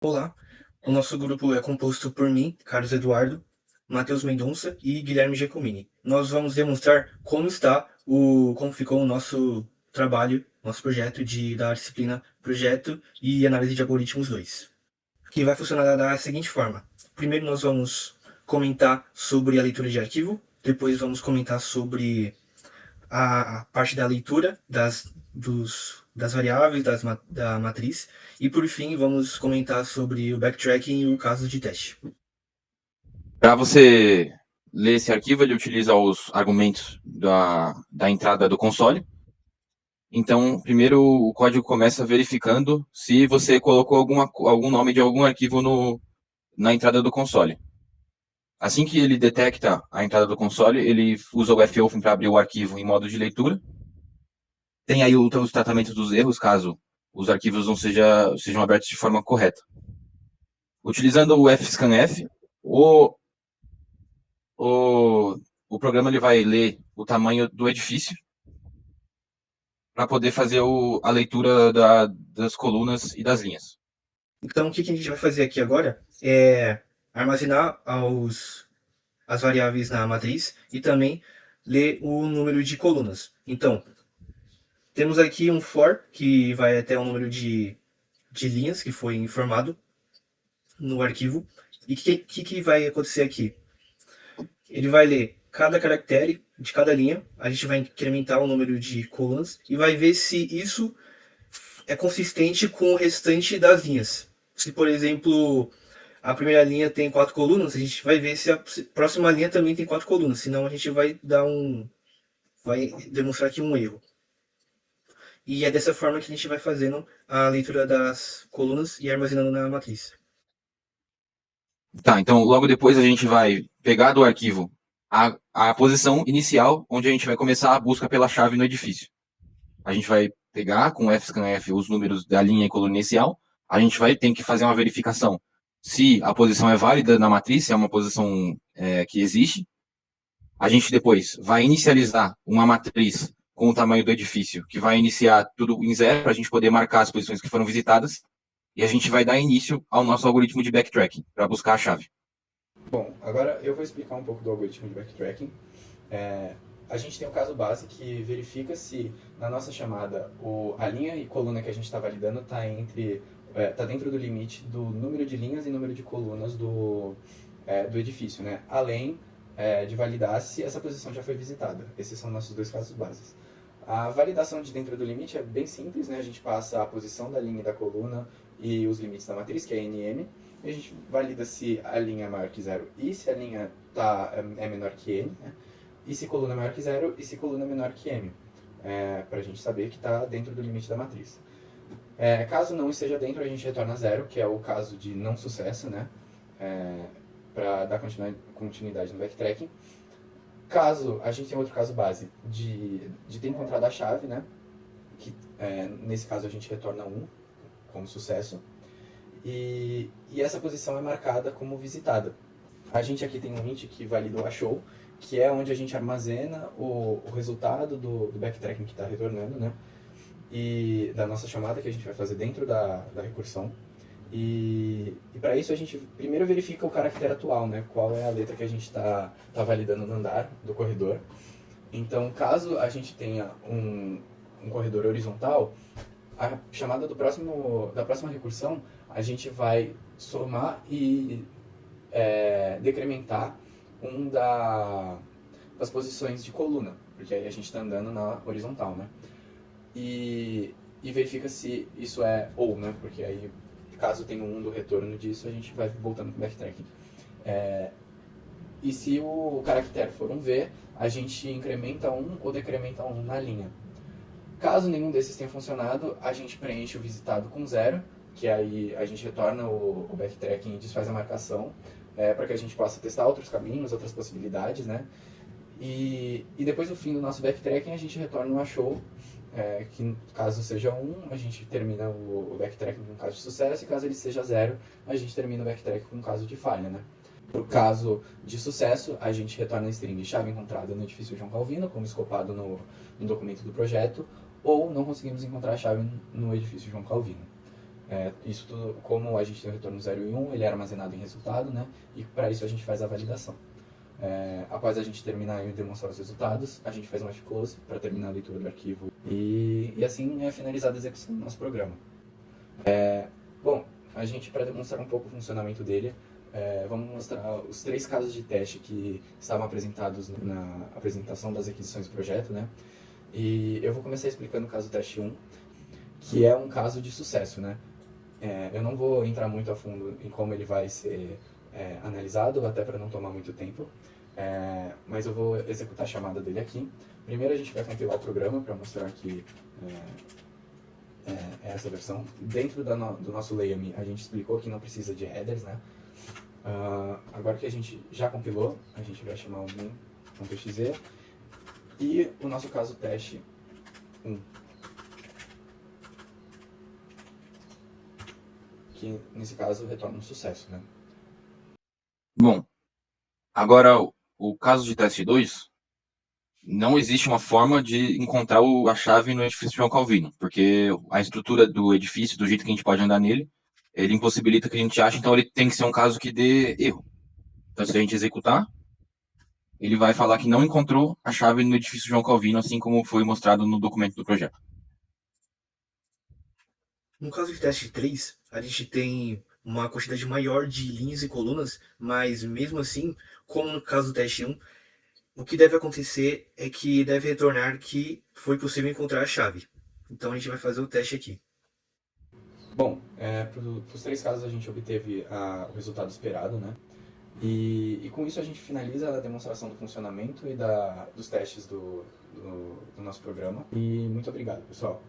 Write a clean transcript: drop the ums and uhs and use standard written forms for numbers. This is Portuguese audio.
Olá, o nosso grupo é composto por mim, Carlos Eduardo, Matheus Mendonça e Guilherme Giacomini. Nós vamos demonstrar como ficou o nosso trabalho, nosso projeto da disciplina Projeto e Análise de Algoritmos 2, que vai funcionar da seguinte forma. Primeiro nós vamos comentar sobre a leitura de arquivo, depois vamos comentar sobre a parte da leitura das variáveis da matriz e, por fim, vamos comentar sobre o backtracking e o caso de teste. Para você ler esse arquivo, ele utiliza os argumentos da entrada do console. Então, primeiro o código começa verificando se você colocou algum nome de algum arquivo na entrada do console. Assim que ele detecta a entrada do console, ele usa o fopen para abrir o arquivo em modo de leitura. Tem aí os tratamentos dos erros, caso os arquivos não sejam abertos de forma correta. Utilizando o fscanf, o programa ele vai ler o tamanho do edifício para poder fazer a leitura das colunas e das linhas. Então, o que a gente vai fazer aqui agora é armazenar as variáveis na matriz e também ler o número de colunas. Então, temos aqui um for que vai até o número de linhas que foi informado no arquivo. E o que vai acontecer aqui? Ele vai ler cada caractere de cada linha, a gente vai incrementar o número de colunas e vai ver se isso é consistente com o restante das linhas. Se, por exemplo, a primeira linha tem 4 colunas, a gente vai ver se a próxima linha também tem 4 colunas, senão a gente vai demonstrar aqui um erro. E é dessa forma que a gente vai fazendo a leitura das colunas e armazenando na matriz. Tá, então logo depois a gente vai pegar do arquivo a posição inicial, onde a gente vai começar a busca pela chave no edifício. A gente vai pegar com o fscanf os números da linha e coluna inicial, a gente vai ter que fazer uma verificação se a posição é válida na matriz, se é uma posição que existe. A gente depois vai inicializar uma matriz com o tamanho do edifício, que vai iniciar tudo em zero, para a gente poder marcar as posições que foram visitadas, e a gente vai dar início ao nosso algoritmo de backtracking, para buscar a chave. Bom, agora eu vou explicar um pouco do algoritmo de backtracking. A gente tem o caso base que verifica se na nossa chamada a linha e coluna que a gente está validando está dentro do limite do número de linhas e número de colunas do edifício, né? Além de validar se essa posição já foi visitada. Esses são nossos dois casos bases. A validação de dentro do limite é bem simples, né? A gente passa a posição da linha e da coluna e os limites da matriz, que é NM, e a gente valida se a linha é maior que zero e se a linha é menor que n, né? E se coluna é maior que zero e se coluna é menor que m, para a gente saber que está dentro do limite da matriz. Caso não esteja dentro, a gente retorna zero, que é o caso de não sucesso, né? Para dar continuidade no backtracking. Caso a gente tenha outro caso base de ter encontrado a chave, né? Que nesse caso a gente retorna 1 como sucesso. E essa posição é marcada como visitada. A gente aqui tem um int que valida o achou, que é onde a gente armazena o resultado do backtracking que está retornando, né? E da nossa chamada que a gente vai fazer dentro da recursão. E para isso a gente primeiro verifica o caractere atual, né? Qual é a letra que a gente está validando no andar do corredor. Então, caso a gente tenha um corredor horizontal, a chamada da próxima recursão, a gente vai somar e decrementar das posições de coluna, porque aí a gente está andando na horizontal, né? E verifica se isso é ou, né? Porque aí, caso tenha um do retorno disso, a gente vai voltando para o backtracking. E se o caractere for um V, a gente incrementa 1 ou decrementa 1 na linha. Caso nenhum desses tenha funcionado, a gente preenche o visitado com 0, que aí a gente retorna o backtracking e desfaz a marcação, para que a gente possa testar outros caminhos, outras possibilidades, né? E depois do fim do nosso backtracking, a gente retorna o achou, que caso seja 1, a gente termina o backtracking com um caso de sucesso, e caso ele seja 0, a gente termina o backtracking com um caso de falha, né? No caso de sucesso, a gente retorna a string chave encontrada no edifício João Calvino, como escopado no documento do projeto, ou não conseguimos encontrar a chave no edifício João Calvino. Isso tudo, como a gente tem o retorno 0 e 1, ele é armazenado em resultado, né? E para isso a gente faz a validação. Após a gente terminar e demonstrar os resultados, a gente faz uma F-close para terminar a leitura do arquivo e assim é finalizada a execução do nosso programa. Bom, a gente, para demonstrar um pouco o funcionamento dele, vamos mostrar os 3 casos de teste que estavam apresentados na apresentação das requisições do projeto, né? E eu vou começar explicando o caso teste 1, que é um caso de sucesso, né? Eu não vou entrar muito a fundo em como ele vai ser analisado, até para não tomar muito tempo, mas eu vou executar a chamada dele aqui. Primeiro a gente vai compilar o programa para mostrar que é essa versão. Dentro do nosso layame a gente explicou que não precisa de headers, né? Agora que a gente já compilou, a gente vai chamar o min.exe e o nosso caso teste 1. Que nesse caso retorna um sucesso, né? Bom, agora o caso de teste 2, não existe uma forma de encontrar a chave no edifício João Calvino, porque a estrutura do edifício, do jeito que a gente pode andar nele, ele impossibilita que a gente ache, então ele tem que ser um caso que dê erro. Então se a gente executar, ele vai falar que não encontrou a chave no edifício João Calvino, assim como foi mostrado no documento do projeto. No caso de teste 3, a gente tem uma quantidade maior de linhas e colunas, mas mesmo assim, como no caso do teste 1, o que deve acontecer é que deve retornar que foi possível encontrar a chave. Então a gente vai fazer o teste aqui. Bom, para os 3 casos a gente obteve o resultado esperado, né? E com isso a gente finaliza a demonstração do funcionamento e dos testes do nosso programa. E muito obrigado, pessoal.